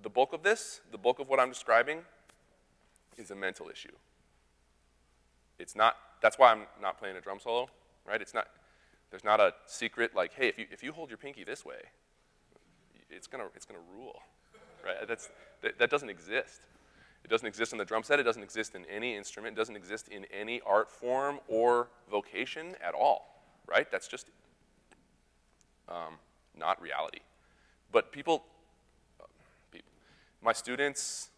the bulk of this, the bulk of what I'm describing, is a mental issue. It's not, that's why I'm not playing a drum solo, right? It's not, there's not a secret like, hey, if you hold your pinky this way, it's gonna rule, right? That doesn't exist. It doesn't exist in the drum set. It doesn't exist in any instrument. It doesn't exist in any art form or vocation at all, right? That's just not reality. But people, my students,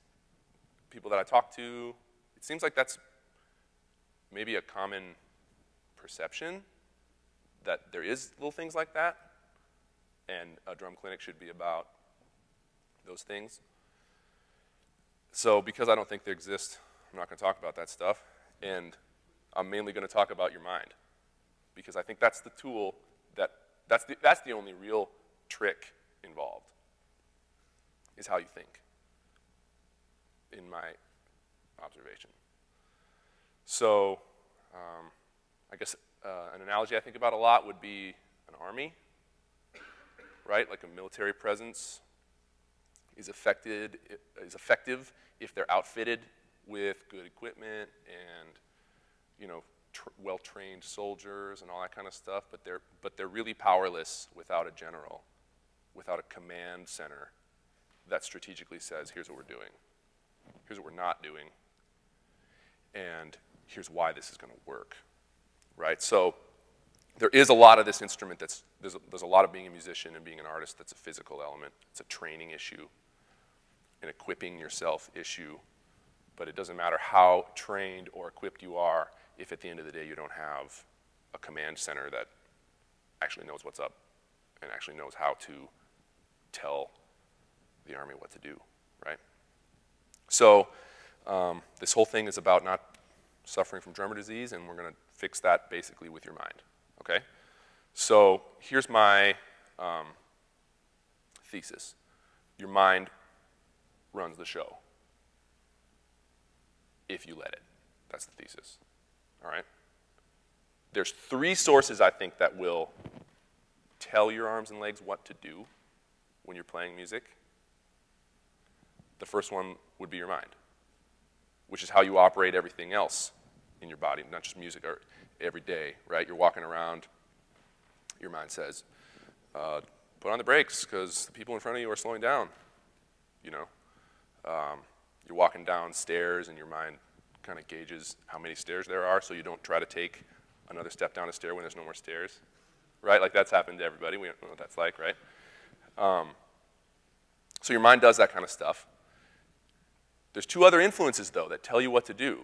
people that I talk to, it seems like that's maybe a common perception that there is little things like that, and a drum clinic should be about those things. So because I don't think they exist, I'm not going to talk about that stuff, and I'm mainly going to talk about your mind, because I think that's the tool that's the only real trick involved, is how you think, in my observation. So I guess an analogy I think about a lot would be an army, right? Like a military presence is effective if they're outfitted with good equipment and, you know, well-trained soldiers and all that kind of stuff, but they're really powerless without a general, without a command center that strategically says, here's what we're doing, here's what we're not doing, and here's why this is going to work, right? So there is a lot of this instrument there's a lot of being a musician and being an artist that's a physical element. It's a training issue, an equipping yourself issue, but it doesn't matter how trained or equipped you are if at the end of the day you don't have a command center that actually knows what's up and actually knows how to tell the army what to do, right? So this whole thing is about not suffering from drummer disease, and we're going to fix that basically with your mind, okay? So here's my thesis. Your mind runs the show if you let it. That's the thesis, all right? There's 3 sources, I think, that will tell your arms and legs what to do when you're playing music. The first one would be your mind, which is how you operate everything else in your body, not just music, or every day, right? You're walking around, your mind says, put on the brakes because the people in front of you are slowing down, you know? You're walking downstairs and your mind kind of gauges how many stairs there are so you don't try to take another step down a stair when there's no more stairs, right? Like that's happened to everybody. We know what that's like, right? So your mind does that kind of stuff. There's 2 other influences, though, that tell you what to do.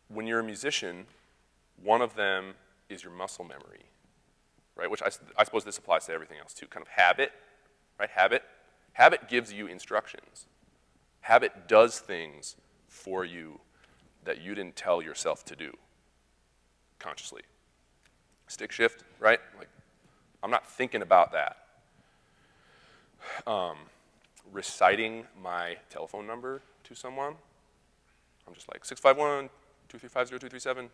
When you're a musician, one of them is your muscle memory, right? Which I suppose this applies to everything else, too. Kind of habit, right? Habit gives you instructions. Habit does things for you that you didn't tell yourself to do consciously. Stick shift, right? Like, I'm not thinking about that. Reciting my telephone number to someone, I'm just like 651-235-0237,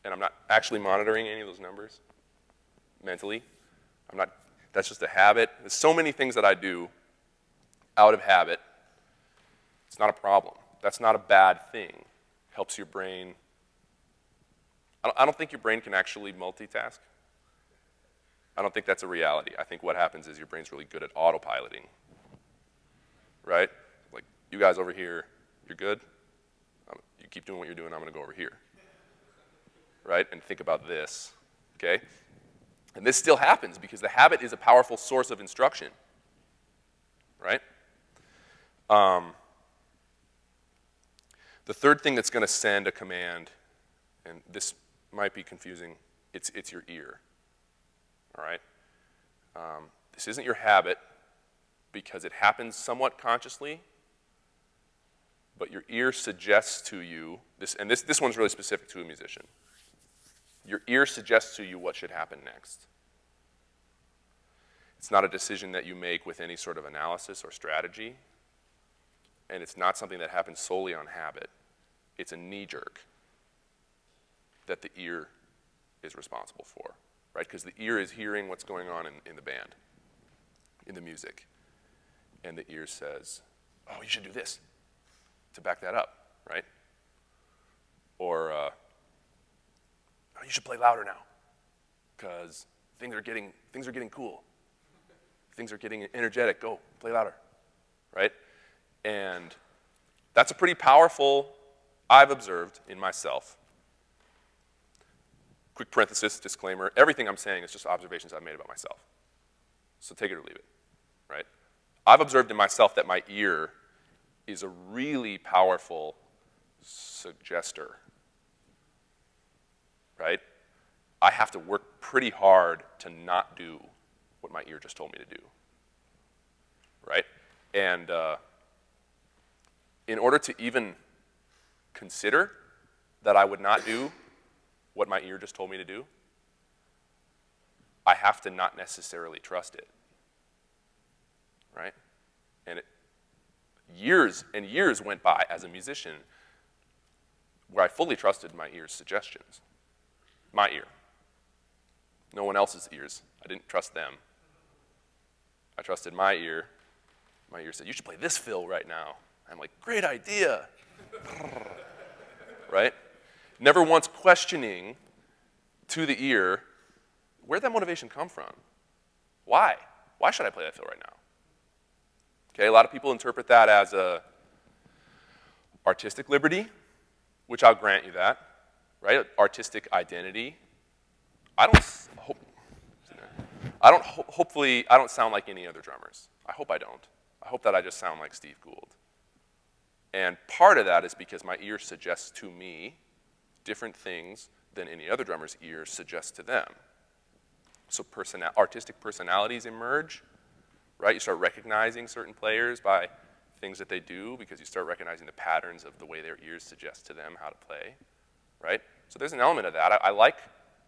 and I'm not actually monitoring any of those numbers mentally. That's just a habit. There's so many things that I do out of habit. It's not a problem. That's not a bad thing. Helps your brain. I don't think your brain can actually multitask. I don't think that's a reality. I think what happens is your brain's really good at autopiloting, right? Like, you guys over here, you're good? You keep doing what you're doing, I'm going to go over here, right? And think about this, okay? And this still happens because the habit is a powerful source of instruction, right? The third thing that's going to send a command, and this might be confusing, it's your ear, all right? This isn't your habit because it happens somewhat consciously, but your ear suggests to you, this one's really specific to a musician. Your ear suggests to you what should happen next. It's not a decision that you make with any sort of analysis or strategy, and it's not something that happens solely on habit. It's a knee-jerk that the ear is responsible for, right? Because the ear is hearing what's going on in the band, in the music. and the ear says, oh, you should do this to back that up, right? Or, oh, you should play louder now because things are getting cool. Things are getting energetic. Go, play louder, right? And that's a pretty powerful, I've observed in myself. Quick parenthesis, disclaimer, everything I'm saying is just observations I've made about myself. So take it or leave it, right? I've observed in myself that my ear is a really powerful suggester, right? I have to work pretty hard to not do what my ear just told me to do, right? And in order to even consider that I would not do what my ear just told me to do, I have to not necessarily trust it, right? And years and years went by as a musician where I fully trusted my ear's suggestions. My ear. No one else's ears. I didn't trust them. I trusted my ear. My ear said, you should play this fill right now. I'm like, great idea. Right? Never once questioning to the ear, where'd that motivation come from? Why? Why should I play that fill right now? Okay, a lot of people interpret that as a artistic liberty, which I'll grant you that, right? Artistic identity. Hopefully, I don't sound like any other drummers. I hope I don't. I hope that I just sound like Steve Goold. And part of that is because my ear suggests to me different things than any other drummer's ear suggests to them. So artistic personalities emerge, right? You start recognizing certain players by things that they do because you start recognizing the patterns of the way their ears suggest to them how to play, right? So there's an element of that. I like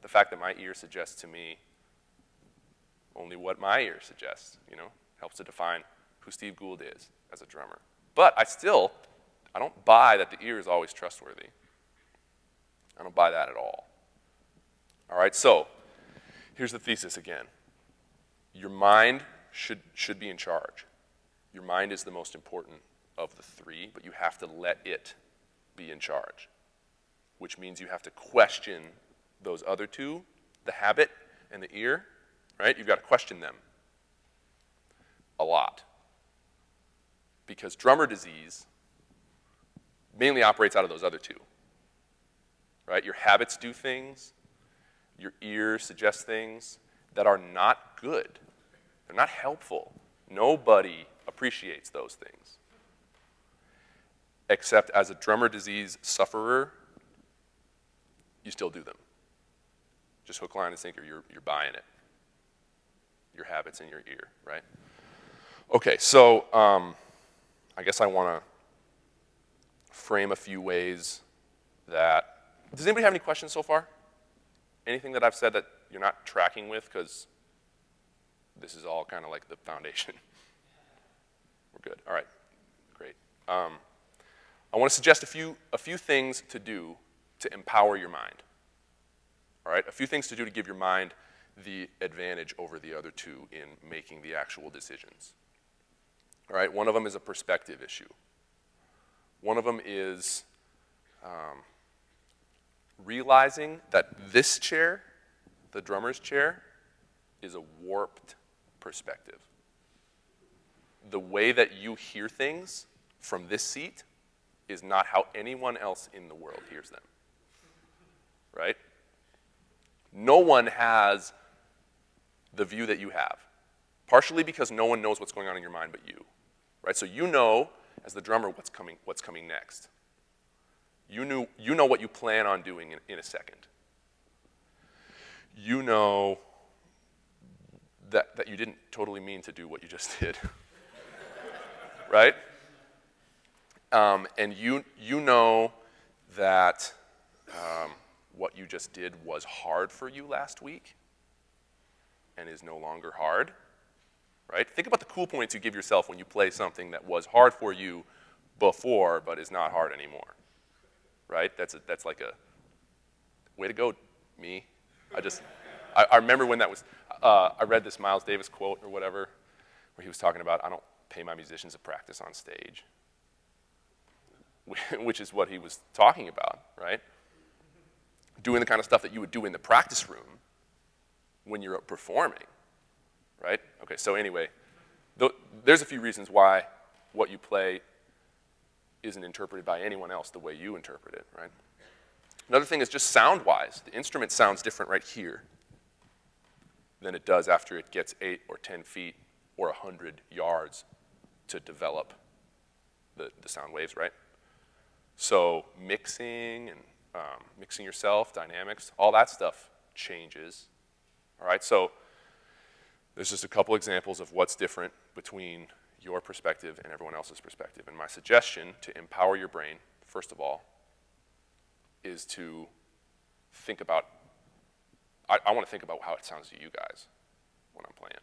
the fact that my ear suggests to me only what my ear suggests, you know? Helps to define who Steve Goold is as a drummer. But I don't buy that the ear is always trustworthy. I don't buy that at all. All right, so here's the thesis again. Your mind should be in charge. Your mind is the most important of the three, but you have to let it be in charge, which means you have to question those other two, the habit and the ear, right? You've got to question them a lot because drummer disease mainly operates out of those other two, right? Your habits do things, your ear suggests things that are not good. They're not helpful. Nobody appreciates those things. Except as a drummer disease sufferer, you still do them. Just hook, line, and sinker, you're buying it. Your habits in your ear, right? Okay, so I guess I want to frame a few ways that, does anybody have any questions so far? Anything that I've said that you're not tracking with? Because this is all kind of like the foundation. We're good. All right, great. I want to suggest a few things to do to empower your mind. All right, a few things to do to give your mind the advantage over the other two in making the actual decisions. All right, one of them is a perspective issue. One of them is realizing that this chair, the drummer's chair, is a warped perspective. The way that you hear things from this seat is not how anyone else in the world hears them, right? No one has the view that you have, partially because no one knows what's going on in your mind but you, right? So you know, as the drummer, what's coming next. You know what you plan on doing in a second. You know that you didn't totally mean to do what you just did, right? And you know that what you just did was hard for you last week and is no longer hard, right? Think about the cool points you give yourself when you play something that was hard for you before but is not hard anymore, right? That's like a way to go, me. I remember when that was, I read this Miles Davis quote or whatever, where he was talking about, pay my musicians to practice on stage, which is what he was talking about, right? Doing the kind of stuff that you would do in the practice room when you're performing, right? Okay, so anyway, there's a few reasons why what you play isn't interpreted by anyone else the way you interpret it, right? Another thing is just sound-wise. The instrument sounds different right here than it does after it gets 8 or 10 feet or 100 yards to develop the sound waves, right? So mixing and mixing yourself, dynamics, all that stuff changes, all right? So there's just a couple examples of what's different between your perspective and everyone else's perspective. And my suggestion to empower your brain, first of all, is to think about, I want to think about how it sounds to you guys when I'm playing.